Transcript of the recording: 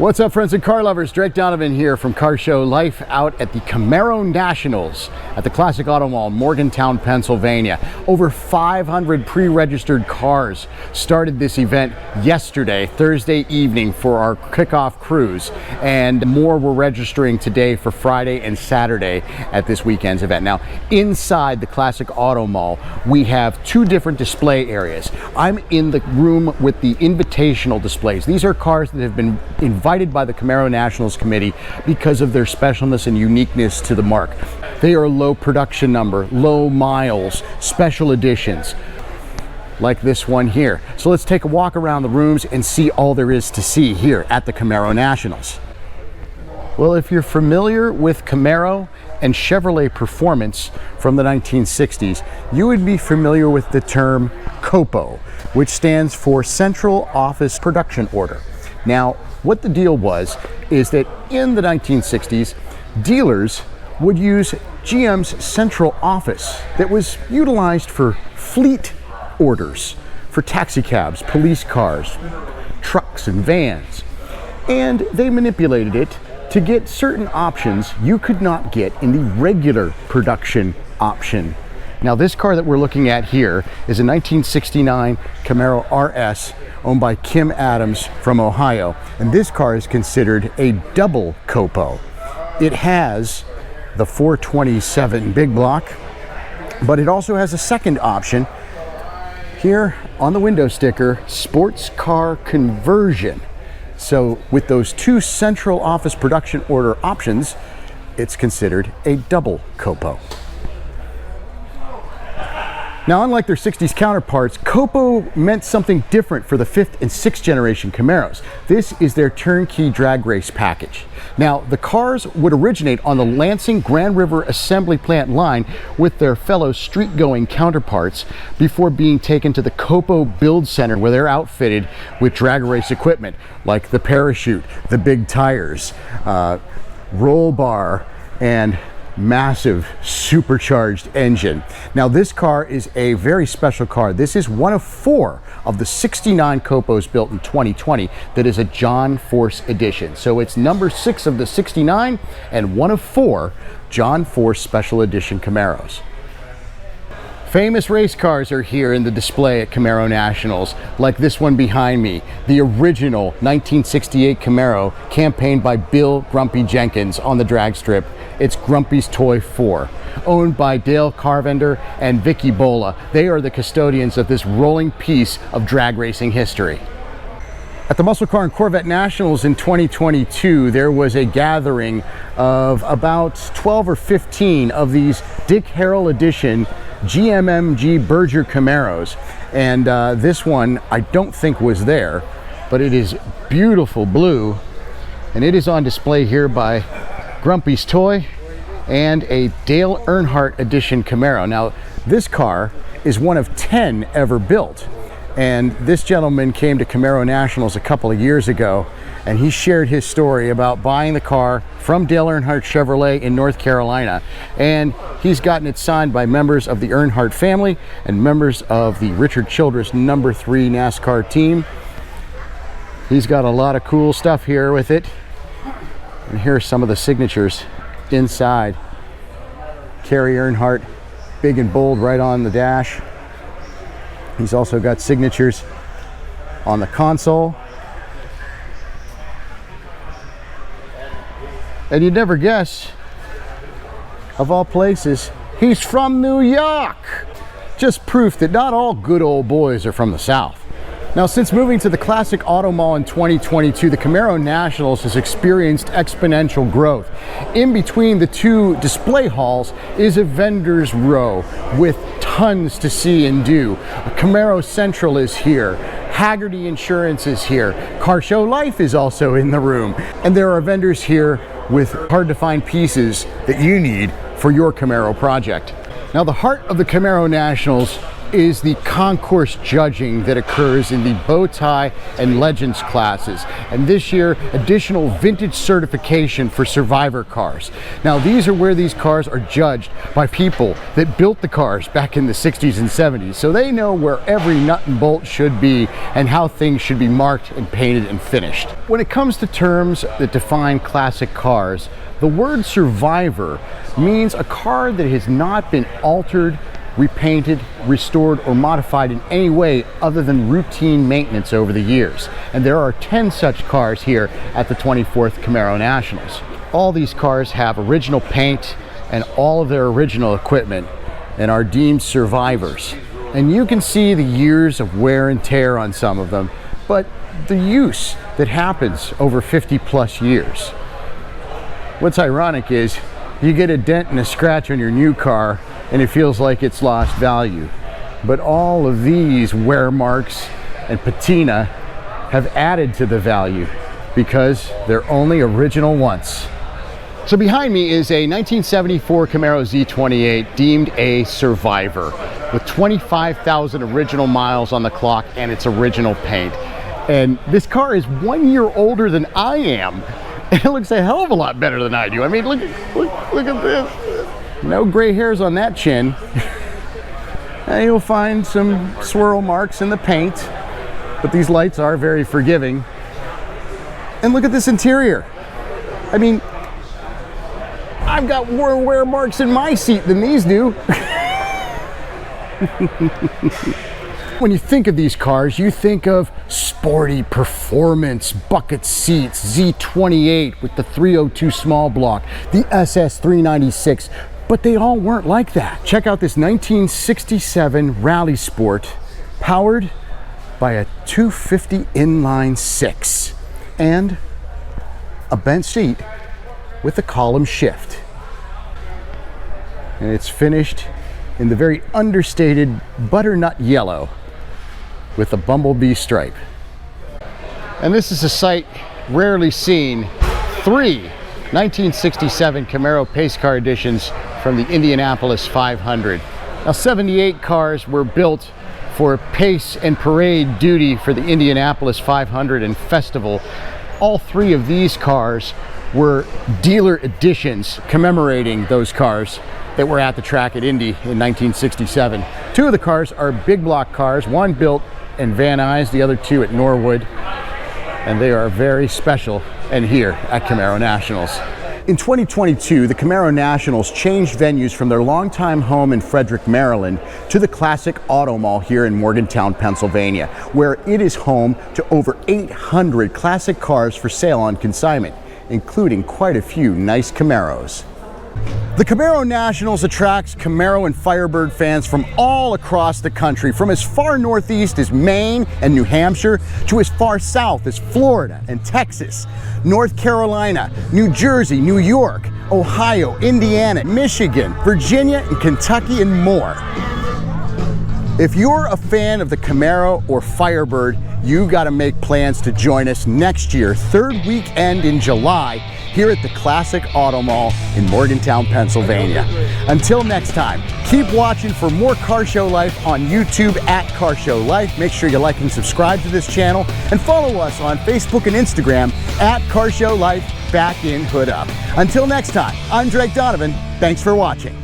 What's up, friends and car lovers? Drake Donovan here from Car Show Life out at the Camaro Nationals at the Classic Auto Mall in Morgantown, Pennsylvania. Over 500 pre-registered cars started this event yesterday, Thursday evening, for our kickoff cruise, and more were registering today for Friday and Saturday at this weekend's event. Now, inside the Classic Auto Mall, we have two different display areas. I'm in the room with the invitational displays. These are cars that have been invited by the Camaro Nationals Committee because of their specialness and uniqueness to the mark. They are low production number, low miles, special editions, like this one here. So let's take a walk around the rooms and see all there is to see here at the Camaro Nationals. Well, if you're familiar with Camaro and Chevrolet performance from the 1960s, you would be familiar with the term COPO, which stands for Central Office Production Order. Now, what the deal was is that in the 1960s, dealers would use GM's central office that was utilized for fleet orders for taxi cabs, police cars, trucks, and vans. And they manipulated it to get certain options you could not get in the regular production option. Now, this car that we're looking at here is a 1969 Camaro RS owned by Kim Adams from Ohio. And this car is considered a double COPO. It has the 427 big block, but it also has a second option here on the window sticker, sports car conversion. So with those two central office production order options, it's considered a double COPO. Now, unlike their 60s counterparts, COPO meant something different for the 5th and 6th generation Camaros. This is their turnkey drag race package. Now, the cars would originate on the Lansing Grand River Assembly Plant line with their fellow street-going counterparts before being taken to the COPO Build Center, where they're outfitted with drag race equipment like the parachute, the big tires, roll bar, and massive supercharged engine. Now, this car is a very special car. This is one of 4 of the 69 COPOs built in 2020 that is a John Force edition. So it's number 6 of the 69 and one of 4 John Force special edition Camaros. Famous race cars are here in the display at Camaro Nationals, like this one behind me, the original 1968 Camaro campaigned by Bill Grumpy Jenkins on the drag strip. It's Grumpy's Toy 4, owned by Dale Carvender and Vicky Bola. They are the custodians of this rolling piece of drag racing history. At the Muscle Car and Corvette Nationals in 2022, there was a gathering of about 12 or 15 of these Dick Harrell edition GMMG Berger Camaros, and this one I don't think was there, but it is beautiful blue, and it is on display here by Grumpy's Toy and a Dale Earnhardt edition Camaro. Now, this car is one of 10 ever built, and this gentleman came to Camaro Nationals a couple of years ago, and he shared his story about buying the car from Dale Earnhardt Chevrolet in North Carolina, and he's gotten it signed by members of the Earnhardt family and members of the Richard Childress number 3 NASCAR team. He's got a lot of cool stuff here with it, and here are some of the signatures inside. Kerry Earnhardt, big and bold right on the dash. He's also got signatures on the console. And you'd never guess, of all places, he's from New York. Just proof that not all good old boys are from the South. Now, since moving to the Classic Auto Mall in 2022, the Camaro Nationals has experienced exponential growth. In between the two display halls is a vendor's row with tons to see and do. Camaro Central is here. Haggerty Insurance is here. Car Show Life is also in the room. And there are vendors here with hard-to-find pieces that you need for your Camaro project. Now, the heart of the Camaro Nationals is the concourse judging that occurs in the bow tie and legends classes. And this year, additional vintage certification for Survivor cars. Now, these are where these cars are judged by people that built the cars back in the 60s and 70s. So they know where every nut and bolt should be and how things should be marked and painted and finished. When it comes to terms that define classic cars, the word Survivor means a car that has not been altered, repainted, restored, or modified in any way other than routine maintenance over the years. And there are 10 such cars here at the 24th Camaro Nationals. All these cars have original paint and all of their original equipment and are deemed survivors. And you can see the years of wear and tear on some of them, but the use that happens over 50 plus years. What's ironic is you get a dent and a scratch on your new car and it feels like it's lost value. But all of these wear marks and patina have added to the value because they're only original once. So behind me is a 1974 Camaro Z28 deemed a Survivor with 25,000 original miles on the clock and its original paint. And this car is 1 year older than I am. It looks a hell of a lot better than I do. I mean, look at this. No gray hairs on that chin. And you'll find some swirl marks in the paint, but these lights are very forgiving. And look at this interior. I mean, I've got more wear marks in my seat than these do. When you think of these cars, you think of sporty performance, bucket seats, Z28 with the 302 small block, the SS 396, but they all weren't like that. Check out this 1967 Rally Sport powered by a 250 inline six and a bench seat with a column shift. And it's finished in the very understated butternut yellow with a bumblebee stripe. And this is a sight rarely seen. 3 1967 Camaro Pace Car editions from the Indianapolis 500. Now, 78 cars were built for pace and parade duty for the Indianapolis 500 and Festival. All 3 of these cars were dealer editions commemorating those cars that were at the track at Indy in 1967. 2 of the cars are big block cars, one built in Van Nuys, the other 2 at Norwood, and they are very special and here at Camaro Nationals. In 2022, the Camaro Nationals changed venues from their longtime home in Frederick, Maryland, to the Classic Auto Mall here in Morgantown, Pennsylvania, where it is home to over 800 classic cars for sale on consignment, including quite a few nice Camaros. The Camaro Nationals attracts Camaro and Firebird fans from all across the country, from as far northeast as Maine and New Hampshire to as far south as Florida and Texas, North Carolina, New Jersey, New York, Ohio, Indiana, Michigan, Virginia, and Kentucky, and more. If you're a fan of the Camaro or Firebird, you got to make plans to join us next year, 3rd weekend in July, here at the Classic Auto Mall in Morgantown, Pennsylvania. Until next time, keep watching for more Car Show Life on YouTube at Car Show Life. Make sure you like and subscribe to this channel and follow us on Facebook and Instagram at Car Show Life Back in Hood Up. Until next time, I'm Drake Donovan. Thanks for watching.